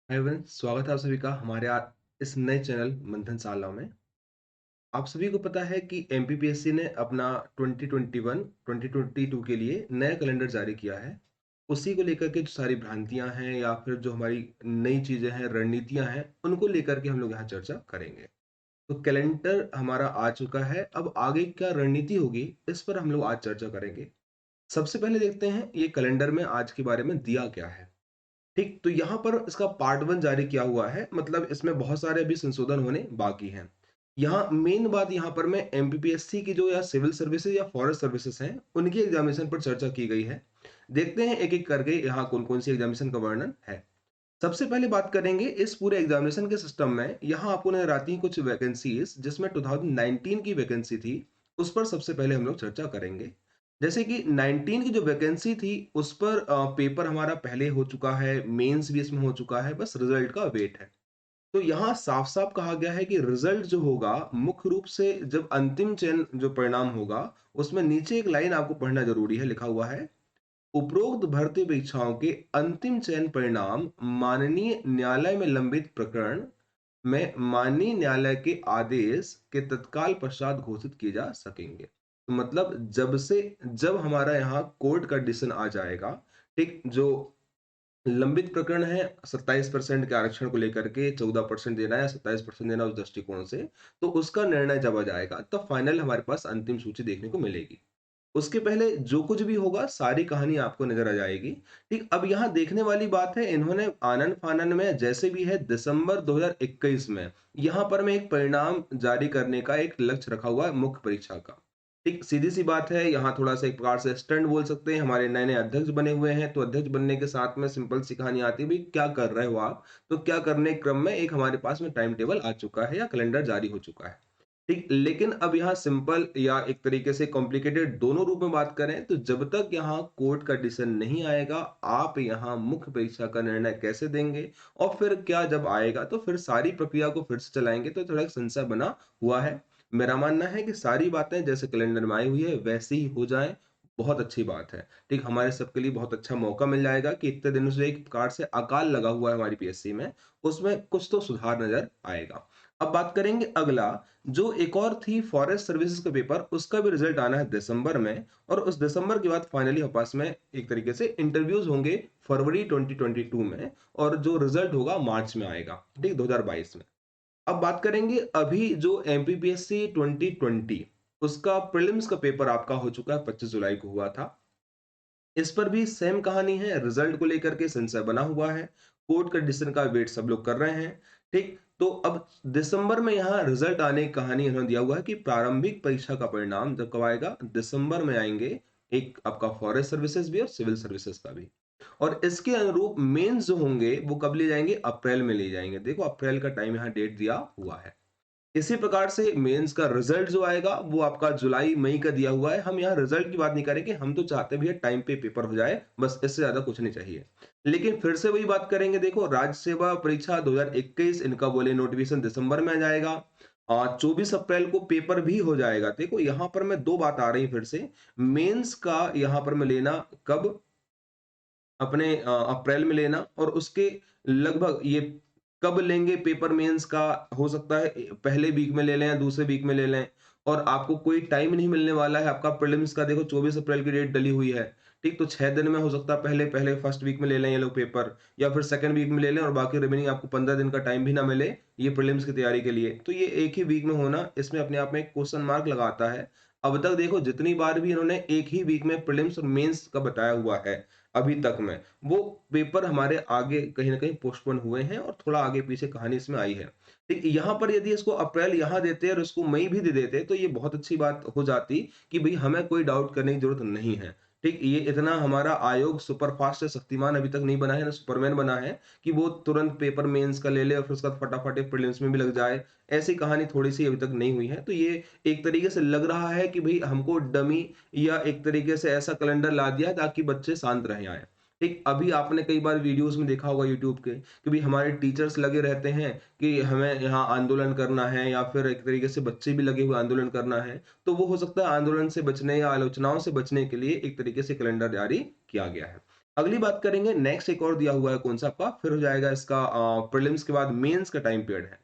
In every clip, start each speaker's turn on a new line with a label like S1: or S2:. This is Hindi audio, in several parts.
S1: हाय एवरीवन, स्वागत है आप सभी का हमारे इस नए चैनल मंथन शाला में। आप सभी को पता है कि एमपीपीएससी ने अपना 2021 2022 के लिए नया कैलेंडर जारी किया है। उसी को लेकर के जो सारी भ्रांतियां हैं या फिर जो हमारी नई चीजें हैं, रणनीतियां हैं, उनको लेकर के हम लोग यहाँ चर्चा करेंगे। तो कैलेंडर हमारा आ चुका है, अब आगे क्या रणनीति होगी इस पर हम लोग आज चर्चा करेंगे। सबसे पहले देखते हैं ये कैलेंडर में आज के बारे में दिया क्या है। ठीक, तो यहाँ पर इसका पार्ट 1 जारी किया हुआ है, मतलब इसमें बहुत सारे अभी संशोधन होने बाकी हैं। यहाँ मेन बात यहाँ पर मैं एमपीपीएससी की जो या सिविल सर्विसेज या फॉरेस्ट सर्विसेज हैं, उनकी एग्जामिनेशन पर चर्चा की गई है। देखते हैं एक-एक करके यहाँ कौन-कौन सी एग्जामिनेशन का वर्णन है। सबसे पहले बात करेंगे इस पूरे एग्जामिनेशन के सिस्टम में, यहाँ आपको नजर आती हैं कुछ वैकेंसीज जिसमें 2019 की वैकेंसी थी, उस पर सबसे पहले हम लोग चर्चा करेंगे। जैसे कि 19 की जो वैकेंसी थी उस पर पेपर हमारा पहले हो चुका है, मेंस भी इसमें हो चुका है, बस रिजल्ट का वेट है। तो यहाँ साफ-साफ कहा गया है कि रिजल्ट जो होगा मुख्य रूप से जब अंतिम चयन जो परिणाम होगा, उसमें नीचे एक लाइन आपको पढ़ना ज़रूरी है, लिखा हुआ है, उपरोक्त भर्ती परीक्षाओं के अंतिम चयन परिणाम माननीय न्यायालय में लंबित प्रकरण में माननीय न्यायालय के आदेश के तत्काल पश्चात घोषित किए जा सकेंगे। तो मतलब जब हमारा यहाँ कोर्ट का डिसीजन आ जाएगा, ठीक, जो लंबित प्रकरण है 27% के आरक्षण को लेकर के 14% देना या 27% देना उस दृष्टिकोण से, तो उसका निर्णय जब आ जाएगा तब फाइनल हमारे पास अंतिम सूची देखने को मिलेगी। उसके पहले जो कुछ भी होगा सारी कहानी आपको नजर आ जाएगी। ठीक, अब यहाँ देखने वाली बात है, इन्होंने आनन-फानन में जैसे भी है दिसंबर 2021 में यहाँ पर मैं एक परिणाम जारी करने का एक लक्ष्य रखा हुआ है मुख्य परीक्षा का। ठीक, सीधी-सी बात है, यहाँ थोड़ा-सा एक प्रकार से स्टंट बोल सकते हैं, हमारे नए-नए अध्यक्ष बने हुए हैं, तो अध्यक्ष बनने के साथ में सिंपल सी कहानी आती है, भई क्या कर रहे हो आप? तो क्या करने के क्रम में एक हमारे पास में टाइम टेबल आ चुका है या कैलेंडर जारी हो चुका है। ठीक, लेकिन अब यहाँ सिंपल या एक तरीके से कॉम्प्लिकेटेड दोनों रूप में बात करें तो जब तक यहाँ कोर्ट का डिसीजन नहीं आएगा, आप यहाँ मुख्य परीक्षा का निर्णय कैसे देंगे और फिर क्या जब आएगा तो फिर सारी प्रक्रिया को फिर से चलाएँगे, तो थोड़ा एक संशय बना हुआ है। मेरा मानना है कि सारी बातें जैसे कैलेंडर में आई हुई है वैसी ही हो जाएँ, बहुत अच्छी बात है। ठीक, हमारे सबके लिए बहुत अच्छा मौका मिल जाएगा कि इतने दिनों से एक प्रकार से अकाल लगा हुआ है हमारी पीएससी में, उसमें कुछ तो सुधार नज़र आएगा। अब बात करेंगे अगला, जो एक और थी फॉरेस्ट सर्विसेज का पेपर, उसका भी रिजल्ट आना है दिसंबर में और उस दिसंबर के बाद फाइनली हमारे पास में एक तरीके से इंटरव्यूज होंगे फरवरी 2022 में और जो रिजल्ट होगा मार्च में आएगा, ठीक, 2022 में। अब बात करेंगे अभी जो एमपीपीएससी 2020 उसका प्रीलिम्स का पेपर आपका हो चुका है, 25 जुलाई को हुआ था। इस पर भी सेम कहानी है, रिजल्ट को लेकर के संशय बना हुआ है, कोर्ट का डिसीजन का वेट सब लोग कर रहे हैं। ठीक, तो अब दिसंबर में यहाँ रिजल्ट आने की कहानी इन्होंने दिया हुआ है कि प्रारंभिक परीक्षा का परिणाम जब कब आएगा, दिसंबर में आएंगे, एक आपका फॉरेस्ट सर्विसेज भी और सिविल सर्विसेज का भी। और इसके अनुरूप मेंस जो होंगे वो कब ले जाएंगे, अप्रैल में ले जाएंगे। देखो अप्रैल का टाइम यहाँ डेट दिया हुआ है। इसी प्रकार से मेंस का रिजल्ट जो आएगा वो आपका जुलाई मई का दिया हुआ है। हम यहाँ रिजल्ट की बात नहीं करेंगे, हम तो चाहते भी है टाइम पे पेपर हो जाए, बस इससे ज्यादा कुछ नहीं चाहिए। लेकिन फिर से वही बात करेंगे, देखो राज्य सेवा परीक्षा 2021 इनका बोले नोटिफिकेशन दिसंबर में आ जाएगा, 24 अप्रैल को पेपर भी हो जाएगा। देखो यहाँ पर मैं दो बात आ रही फिर से, मेंस का यहाँ पर मैं लेना कब, अपने अप्रैल में लेना और उसके लगभग ये कब लेंगे पेपर मेंस का, हो सकता है पहले वीक में ले लें या दूसरे वीक में ले लें और आपको कोई टाइम नहीं मिलने वाला है। आपका प्रीलिम्स का देखो 24 अप्रैल की डेट डली हुई है, ठीक, तो 6 दिन में हो सकता है पहले पहले फर्स्ट वीक में ले लें ये लोग पेपर या फिर सेकंड वीक में ले लें और बाकी रिमेनिंग आपको 15 दिन का टाइम भी ना मिले ये प्रीलिम्स की तैयारी के लिए। तो ये एक ही वीक में होना इसमें अपने आप में एक क्वेश्चन मार्क लगाता है। अब तक देखो जितनी बार भी इन्होंने एक ही वीक में प्रीलिम्स और मेंस का बताया हुआ है अभी तक में, वो पेपर हमारे आगे कहीं न कहीं पोस्टपोन हुए हैं और थोड़ा आगे-पीछे कहानी इसमें आई है। ठीक, यहाँ पर यदि इसको अप्रैल यहाँ देते और इसको मई भी दे देते, तो ये बहुत अच्छी बात हो जाती कि भई हमें कोई डाउट करने की ज़रूरत नहीं है। ठीक, ये इतना हमारा आयोग सुपरफास्ट या शक्तिमान अभी तक नहीं बना है, ना सुपरमैन बना है कि वो तुरंत पेपर मेंस का ले ले और फिर उसके बाद फटाफट एक प्रीलिम्स में भी लग जाए। ऐसी कहानी थोड़ी-सी अभी तक नहीं हुई है। तो ये एक तरीके से लग रहा है कि भई हमको डमी या एक तरीके से ऐसा कैलेंडर ला दिया है ताकि बच्चे शांत रह आएँ। ठीक, अभी आपने कई बार वीडियोज़ में देखा होगा यूट्यूब के कि भई हमारे टीचर्स लगे रहते हैं कि हमें यहाँ आंदोलन करना है या फिर एक तरीके से बच्चे भी लगे हुए आंदोलन करना है। तो वो हो सकता है आंदोलन से बचने या आलोचनाओं से बचने के लिए एक तरीके से कैलेंडर जारी किया गया है। अगली बात करेंगे, नेक्स्ट एक और दिया हुआ है कौन सा आपका, फिर हो जाएगा इसका प्रीलिम्स के बाद मेंस का टाइम पीरियड है।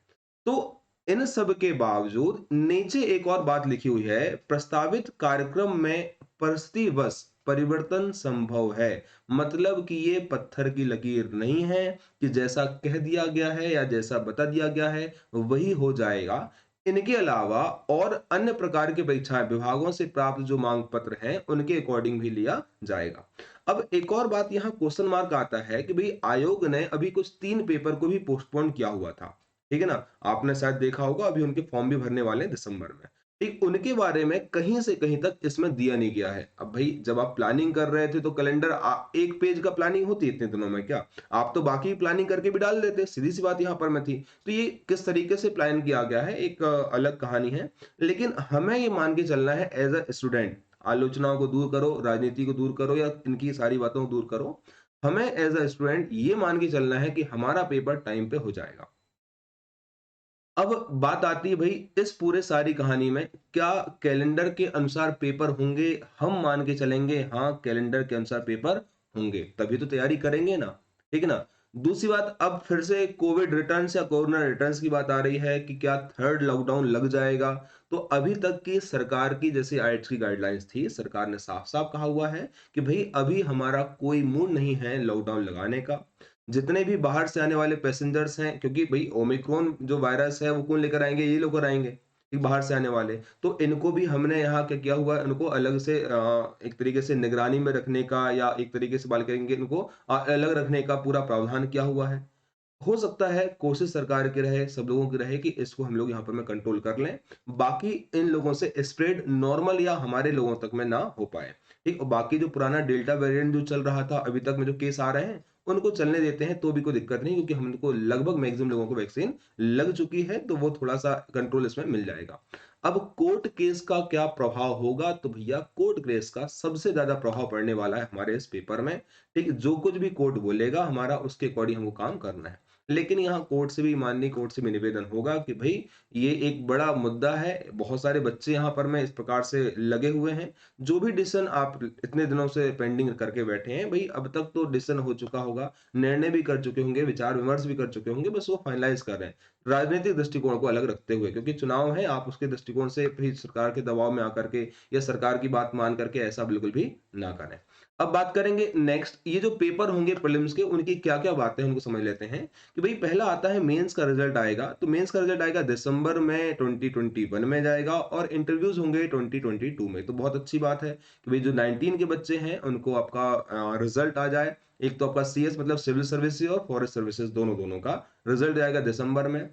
S1: तो इन सब के बावजूद नीचे एक और बात लिखी हुई है, प्रस्तावित कार्यक्रम में परिस्थितिवश परिवर्तन संभव है। मतलब कि ये पत्थर की लकीर नहीं है कि जैसा कह दिया गया है या जैसा बता दिया गया है वही हो जाएगा। इनके अलावा और अन्य प्रकार की परीक्षाएं विभागों से प्राप्त जो मांग पत्र हैं उनके अकॉर्डिंग भी लिया जाएगा। अब एक और बात यहाँ क्वेश्चन मार्क आता है कि भाई आयोग ने अभी कुछ 3 पेपर को भी पोस्टपोन किया हुआ था। ठीक है ना? आपने शायद देखा होगा, अभी उनके फॉर्म भी भरने वाले हैं दिसंबर में। ठीक, उनके बारे में कहीं से कहीं तक इसमें दिया नहीं गया है। अब भाई जब आप प्लानिंग कर रहे थे तो कैलेंडर 1 पेज का प्लानिंग होती है इतने दिनों में क्या? आप तो बाकी प्लानिंग करके भी डाल देते, सीधी-सी बात यहाँ पर में थी। तो ये किस तरीके से प्लान किया गया है एक अलग कहानी है। लेकिन हमें ये मान के चलना है एज़ अ स्टूडेंट, आलोचनाओं को दूर करो, राजनीति को दूर करो या इनकी सारी बातों को दूर करो। हमें एज़ अ स्टूडेंट ये मान के चलना है कि हमारा पेपर टाइम पे हो जाएगा। अब बात आती है भाई इस पूरे सारी कहानी में क्या कैलेंडर के अनुसार पेपर होंगे? हम मान के चलेंगे हाँ, कैलेंडर के अनुसार पेपर होंगे, तभी तो तैयारी करेंगे ना, ठीक है ना? दूसरी बात, अब फिर से कोविड रिटर्न्स या कोरोना रिटर्न्स की बात आ रही है कि क्या थर्ड लॉकडाउन लग जाएगा? तो अभी तक की सरकार की जैसे आईएलटीएस की गाइडलाइंस थी, सरकार ने साफ-साफ कहा हुआ है कि भई अभी हमारा कोई मूड नहीं है लॉकडाउन लगाने का। जितने भी बाहर से आने वाले पैसेंजर्स हैं, क्योंकि भई ओमिक्रॉन जो वायरस है वो कौन लेकर आएँगे? ये लोग आएँगे, ये बाहर से आने वाले। तो इनको भी हमने यहाँ क्या किया हुआ है, इनको अलग से एक तरीके से निगरानी में रखने का या एक तरीके से बात करेंगे इनको अलग रखने का पूरा प्रावधान किया हुआ है। हो सकता है कोशिश सरकार की रहे, सब लोगों की रहे कि इसको हम लोग यहाँ पर में कंट्रोल कर लें। बाकी इन लोगों से स्प्रेड नॉर्मल या हमारे लोगों तक में ना हो पाए। ठीक? और बाकी जो पुराना डेल्टा वेरिएंट जो चल रहा था, अभी तक में जो केस आ रहे हैं, उनको चलने देते हैं तो भी कोई दिक्कत नहीं, क्योंकि हमको लगभग मैक्सिमम लोगों को वैक्सीन लग चुकी है, तो वो थोड़ा-सा कंट्रोल इसमें मिल जाएगा। अब कोर्ट केस का क्या प्रभाव होगा? तो भैया कोर्ट केस का सबसे ज़्यादा प्रभाव पड़ने वाला है हमारे इस पेपर में। ठीक? जो कुछ भी कोर्ट बोलेगा हमारा उसके अकॉर्डिंग हमको काम करना है। लेकिन यहाँ कोर्ट से भी माननीय कोर्ट से भी निवेदन होगा कि भई ये एक बड़ा मुद्दा है, बहुत सारे बच्चे यहाँ पर में इस प्रकार से लगे हुए हैं। जो भी डिसीज़न आप इतने दिनों से पेंडिंग करके बैठे हैं, भई अब तक तो डिसीज़न हो चुका होगा, निर्णय भी कर चुके होंगे, विचार-विमर्श भी कर चुके होंगे, बस वो फाइनलाइज़ कर रहे हैं। राजनीतिक दृष्टिकोण को अलग रखते हुए, क्योंकि चुनाव है, आप उसके दृष्टिकोण से भी सरकार के दबाव में आकर के या सरकार की बात मान करके ऐसा बिल्कुल भी ना करें। अब बात करेंगे नेक्स्ट, ये जो पेपर होंगे प्रीलिम्स के, उनकी क्या-क्या बातें हैं, उनको समझ लेते हैं। कि भई पहला आता है मेंस का रिजल्ट आएगा, तो मेंस का रिजल्ट आएगा दिसंबर में 2021 में जाएगा और इंटरव्यूज़ होंगे 2022 में। तो बहुत अच्छी बात है कि भई जो 19 के बच्चे हैं उनको आपका रिजल्ट आ जाए। एक तो आपका सीएस मतलब सिविल सर्विसेज और फॉरेस्ट सर्विसेज दोनों का रिजल्ट आएगा दिसंबर में।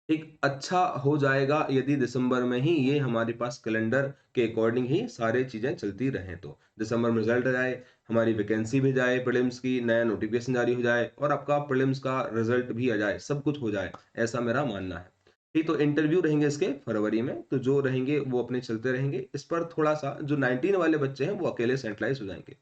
S1: एक अच्छा हो जाएगा यदि दिसंबर में ही ये हमारे पास कैलेंडर के अकॉर्डिंग ही सारी चीज़ें चलती रहें तो। दिसंबर में रिजल्ट आ जाए, हमारी वैकेंसी भी जाए प्रीलिम्स की, नया नोटिफ़िकेशन जारी हो जाए और आपका प्रीलिम्स का रिजल्ट भी आ जाए, सब कुछ हो जाए, ऐसा मेरा मानना है। ठीक, तो इंटरव्यू रहेंगे इसके फरवरी में, तो जो रहेंगे वो अपने चलते रहेंगे। इस पर थोड़ा-सा जो 19 वाले बच्चे हैं वो अकेले सेंट्रलाइज़ हो जाएँगे।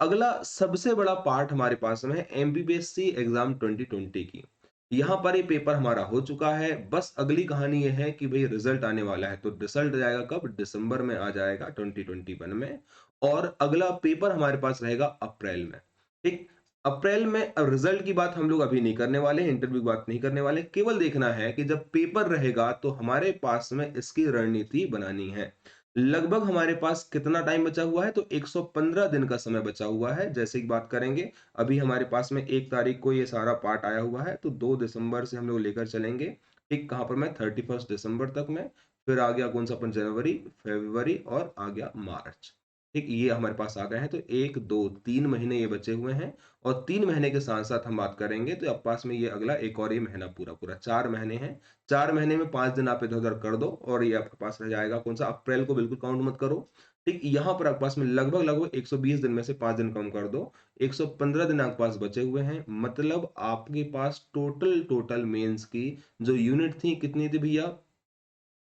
S1: अगला सबसे बड़ा पार्ट हमारे पास में है एमपीपीएससी एग्जाम 2020 की। यहाँ पर ये पेपर हमारा हो चुका है। बस अगली कहानी ये है कि भई रिजल्ट आने वाला है। तो रिजल्ट आएगा कब? दिसंबर में आ जाएगा 2021 में और अगला पेपर हमारे पास रहेगा अप्रैल में। ठीक? अप्रैल में रिजल्ट की बात हम लोग अभी नहीं करने वाले हैं, इंटरव्यू की बात नहीं करने वाले। केवल देखना है कि जब पेपर रहेगा तो हमारे पास में इसकी रणनीति बनानी है। लगभग हमारे पास कितना टाइम बचा हुआ है? तो 115 दिन का समय बचा हुआ है। जैसे कि बात करेंगे, अभी हमारे पास में 1 तारीख को ये सारा पार्ट आया हुआ है, तो 2 दिसंबर से हम लोग लेकर चलेंगे। ठीक कहाँ पर मैं 31 दिसंबर तक में, फिर आ गया कौन-सा अपन जनवरी, फ़रवरी और आ गया मार्च। ठीक, ये हमारे पास आ गए हैं, तो 1, 2, 3 महीने ये बचे हुए हैं और 3 महीने के साथ-साथ हम बात करेंगे, तो अब पास में ये अगला एक और ये महीना पूरा-पूरा 4 महीने हैं। 4 महीने में 5 दिन आप इधर-उधर कर दो और ये आपके पास रह जाएगा कौन-सा, अप्रैल को बिल्कुल काउंट मत करो। ठीक, यहाँ पर आपके पास में लगभग-लगभग 120 दिन में से 5 दिन कम कर दो, 115 दिन आपके पास बचे हुए हैं। मतलब आपके पास टोटल मेंस की जो यूनिट थी कितनी थी भैया?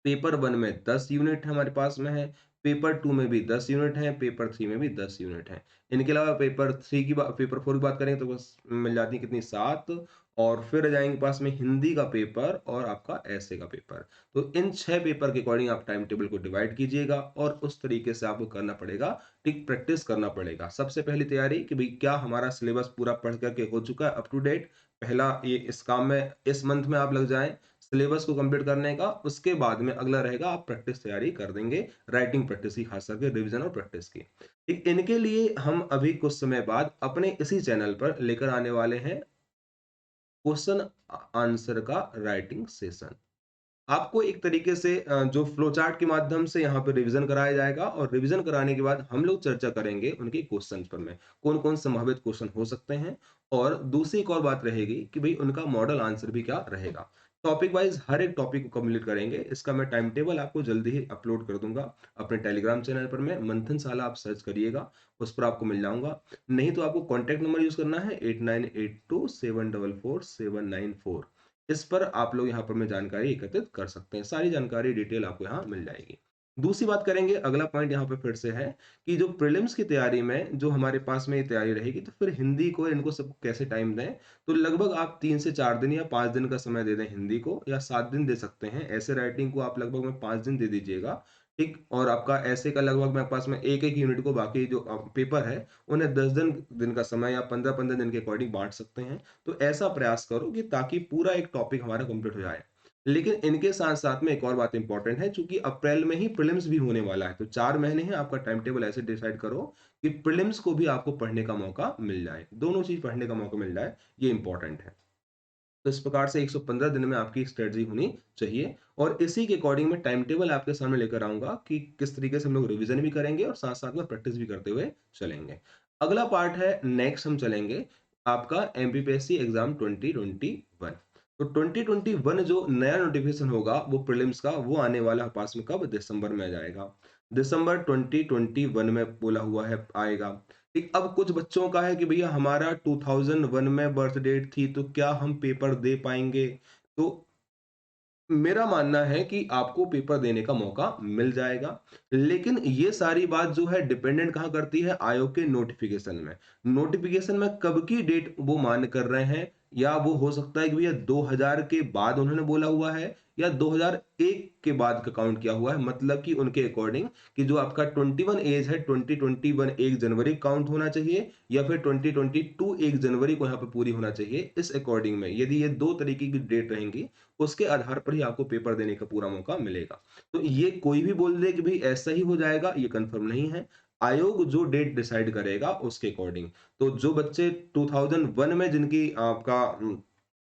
S1: पेपर 1 में 10 यूनिट हमारे पास में है, पेपर 2 में भी 10 यूनिट हैं, पेपर 3 में भी 10 यूनिट हैं। इनके अलावा पेपर 4 की बात करें तो बस मिल जाती है कितनी 7, और फिर आ जाएँगे पास में हिंदी का पेपर और आपका एसे का पेपर। तो इन 6 पेपर के अकॉर्डिंग आप टाइम टेबल को डिवाइड कीजिएगा और उस तरीके से आपको करना पड़ेगा, ठीक प्रैक्टिस करना पड़ेगा। सबसे पहली तैयारी कि भई क्या हमारा सिलेबस पूरा पढ़ कर के हो चुका है अप टू डेट? पहला ये इस काम में इस मंथ में आप लग जाएँ सिलेबस को कंप्लीट करने का, उसके बाद में अगला रहेगा आप प्रैक्टिस तैयारी कर देंगे, राइटिंग प्रैक्टिस की, खास करके रिवीजन और प्रैक्टिस की। ठीक इनके लिए हम अभी कुछ समय बाद अपने इसी चैनल पर लेकर आने वाले हैं क्वेश्चन आंसर का राइटिंग सेशन। आपको एक तरीके से जो फ्लो चार्ट के माध्यम से यहाँ पे रिवीजन कराया जाएगा, और रिवीजन कराने के बाद हम लोग चर्चा करेंगे उनके क्वेश्चन पर में कौन-कौन संभावित क्वेश्चन हो सकते हैं, और दूसरी एक और बात रहेगी कि भाई उनका मॉडल आंसर भी क्या रहेगा। टॉपिक वाइज हर एक टॉपिक को कंप्लीट करेंगे। इसका मैं टाइम टेबल आपको जल्दी ही अपलोड कर दूंगा अपने टेलीग्राम चैनल पर में, मंथनशाला आप सर्च करिएगा, उस पर आपको मिल जाऊंगा। नहीं तो आपको कॉन्टैक्ट नंबर यूज करना है 8982744794। इस पर आप लोग यहाँ पर में जानकारी एकत्रित कर सकते हैं। सारी जानकारी डिटेल आपको यहाँ मिल जाएगी। दूसरी बात करेंगे, अगला पॉइंट यहाँ पे फिर से है कि जो प्रीलिम्स की तैयारी में जो हमारे पास में ये तैयारी रहेगी, तो फिर हिंदी को इनको सबको कैसे टाइम दें? तो लगभग आप 3 से 4 दिन या 5 दिन का समय दे दें हिंदी को, या 7 दिन दे सकते हैं। ऐसे राइटिंग को आप लगभग में 5 दिन दे दीजिएगा, ठीक? और आपका ऐसे का लगभग मेरे पास में 1-1 यूनिट को, बाकी जो पेपर है, उन्हें 10 दिन दिन का समय या 15-15 दिन के अकॉर्डिंग बाँट सकते हैं। तो ऐसा प्रयास करो कि ताकि पूरा एक टॉपिक हमारा कंप्लीट हो जाए। लेकिन इनके साथ-साथ में एक और बात इंपॉर्टेंट है, चूँकि अप्रैल में ही प्रीलिम्स भी होने वाला है, तो 4 महीने हैं, आपका टाइम टेबल ऐसे डिसाइड करो कि प्रीलिम्स को भी आपको पढ़ने का मौका मिल जाए। दोनों चीज़ पढ़ने का मौका मिल जाए, ये इंपॉर्टेंट है। तो इस प्रकार से 115 दिन में आपकी स्ट्रेटजी होनी चाहिए, और इसी के अकॉर्डिंग मैं टाइम टेबल आपके सामने लेकर आऊँगा कि किस तरीके से हम लोग रिवीजन भी करेंगे और साथ-साथ में प्रैक्टिस भी करते हुए चलेंगे। अगला पार्ट है, नेक्स्ट हम चलेंगे आपका एमपीपीएससी एग्ज़ाम 2021। तो 2021 जो नया नोटिफ़िकेशन होगा वो प्रीलिम्स का, वो आने वाला है पास में कब? दिसंबर में आ जाएगा। दिसंबर 2021 में बोला हुआ है आएगा। ठीक, अब कुछ बच्चों का है कि भैया हमारा 2001 में बर्थ डेट थी, तो क्या हम पेपर दे पाएँगे? तो मेरा मानना है कि आपको पेपर देने का मौका मिल जाएगा। लेकिन ये सारी बात जो है डिपेंडेंट कहाँ करती है? आयोग के नोटिफ़िकेशन में। नोटिफ़िकेशन में कब की डेट वो मान्य कर रहे हैं, या वो हो सकता है कि भैया 2000 के बाद उन्होंने बोला हुआ है, या 2001 के बाद का काउंट किया हुआ है। मतलब कि उनके अकॉर्डिंग कि जो आपका 21 ऐज है, 2021 1 जनवरी काउंट होना चाहिए, या फिर 2022 1 जनवरी को यहाँ पे पूरी होना चाहिए। इस अकॉर्डिंग में यदि ये 2 तरीके की डेट रहेंगी, उसके आधार पर ही आपको पेपर देने का पूरा मौका मिलेगा। तो ये कोई भी बोल दे कि भई ऐसा ही हो जाएगा, ये कंफर्म नहीं है। आयोग जो डेट डिसाइड करेगा उसके अकॉर्डिंग। तो जो बच्चे 2001 में जिनकी आपका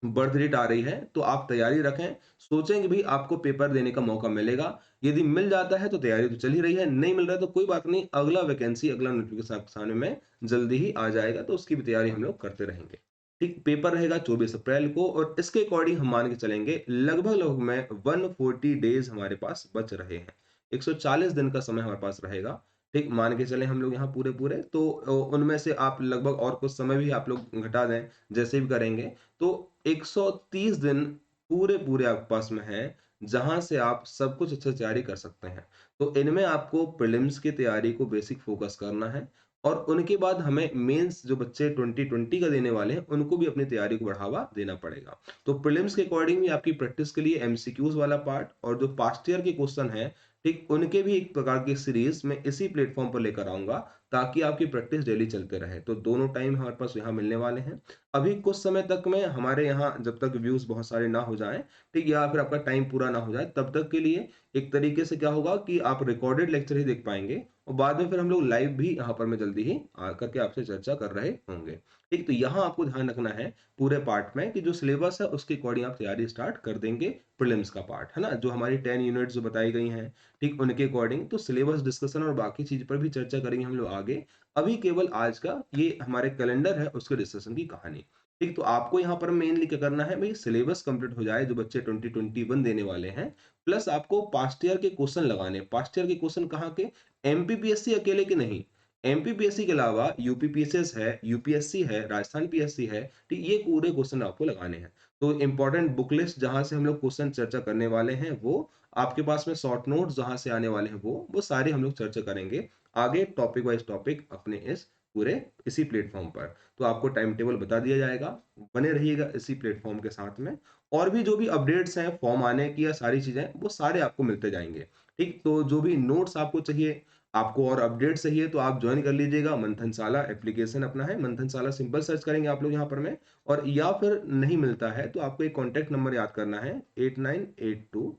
S1: बर्थ डेट आ रही है, तो आप तैयारी रखें। सोचें कि भई आपको पेपर देने का मौका मिलेगा। यदि मिल जाता है तो तैयारी तो चल ही रही है, नहीं मिल रहा है तो कोई बात नहीं, अगला वैकेंसी, अगला नोटिफ़िकेशन आपके सामने में जल्दी ही आ जाएगा, तो उसकी भी तैयारी हम लोग करते रहेंगे। ठीक, पेपर रहेगा 24 अप्रैल को, और इसके अकॉर्डिंग हम मान के चलेंगे लगभग-लगभग में 140 डेज़ हमारे पास बच रहे हैं। 140 दिन का समय हमारे पास रहेगा। ठीक, मान के चलें हम लोग यहाँ पूरे-पूरे, तो उनमें से आप लगभग और कुछ समय भी आप लोग घटा दें, जैसे भी करेंगे, तो 130 दिन पूरे-पूरे आपके पास में हैं, जहाँ से आप सब कुछ अच्छे से तैयारी कर सकते हैं। तो इनमें आपको प्रीलिम्स की तैयारी को बेसिक फ़ोकस करना है, और उनके बाद हमें मेंस जो बच्चे 2020 का देने वाले हैं, उनको भी अपनी तैयारी को बढ़ावा देना पड़ेगा। तो प्रीलिम्स के अकॉर्डिंग भी आपकी प्रैक्टिस के लिए एमसीक्यूज़ वाला पार्ट और जो पास्ट ईयर के क्वेश्चन हैं, ठीक, उनके भी एक प्रकार की सीरीज़ मैं इसी प्लेटफ़ॉर्म पर लेकर आऊँगा, ताकि आपकी प्रैक्टिस डेली चलते रहे। तो दोनों टाइम हमारे पास यहाँ मिलने वाले हैं। अभी कुछ समय तक में हमारे यहाँ जब तक व्यूज़ बहुत सारे ना हो जाएँ, ठीक, या फिर आपका टाइम पूरा ना हो जाए, तब तक के लिए एक तरीके से क्या होगा कि आप रिकॉर्डेड लेक्चर ही देख पाएँगे, और बाद में फिर हम लोग लाइव भी यहाँ पर मैं जल्दी ही आकर के आपसे चर्चा कर रहे होंगे। ठीक, तो यहाँ आपको ध्यान रखना है पूरे पार्ट में कि जो सिलेबस है उसके अकॉर्डिंग आप तैयारी स्टार्ट कर देंगे, प्रीलिम्स का पार्ट, है ना? जो हमारी 10 यूनिट्स जो बताई गई हैं, ठीक, उनके अकॉर्डिंग तो सिलेबस डिस्कशन और बाकी चीज़ पर भी चर्चा करेंगे हम लोग आगे। अभी केवल आज का ये हमारे कैलेंडर है उसके डिस्कशन की कहानी। ठीक, तो आपको यहाँ पर मेनली क्या करना है भई, सिलेबस कंप्लीट हो जाए जो बच्चे 2021 देने वाले हैं, प्लस आपको पास्ट ईयर के क्वेश्चन लगाने। पास्ट ईयर के क्वेश्चन कहाँ के? एमपीपीएससी अकेले के नहीं, एमपीपीएससी के अलावा यूपीपीएसएस है, यूपीएससी है, राजस्थान पीएससी है, ठीक, ये पूरे क्वेश्चन आपको लगाने हैं। तो इंपॉर्टेंट बुक लिस्ट जहाँ से हम लोग क्वेश्चन चर्चा करने वाले हैं वो, आपके पास में शॉर्ट नोट्स जहाँ से आने वाले हैं वो सारे हम लोग चर्चा करेंगे आगे टॉपिक वाइज टॉपिक अपने इस पूरे इसी प्लेटफॉर्म पर। तो आपको टाइम टेबल बता दिया जाएगा, बने रहिएगा इसी प्लेटफॉर्म के साथ में। और भी जो भी अपडेट्स हैं फॉर्म आने की या सारी चीज़ें वो सारे आपको मिलते जाएँगे। ठीक? तो जो भी नोट्स आपको चाहिए, आपको और अपडेट चाहिए तो आप जॉइन कर लीजिएगा मंथनशाला एप्लीकेशन अपना है, मंथनशाला सिंपल सर्च करेंगे आप लोग यहाँ पर में। और या फिर नहीं मिलता है तो आपको एक कॉन्टैक्ट नंबर याद करना है 8982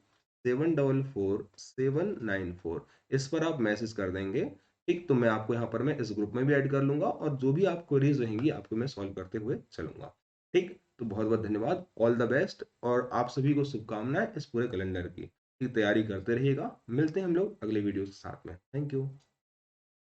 S1: 744 794, इस पर आप मैसेज कर देंगे। ठीक? तो मैं आपको यहाँ पर मैं इस ग्रुप में भी ऐड कर लूँगा और जो भी आप क्वेरीज़ रहेंगी आपको मैं सॉल्व करते हुए चलूँगा। ठीक? तो बहुत-बहुत धन्यवाद, ऑल द बेस्ट और आप सभी को शुभकामनाएँ इस पूरे कैलेंडर की। तैयारी करते रहिएगा। मिलते हैं हम लोग अगले वीडियो के साथ में। Thank you.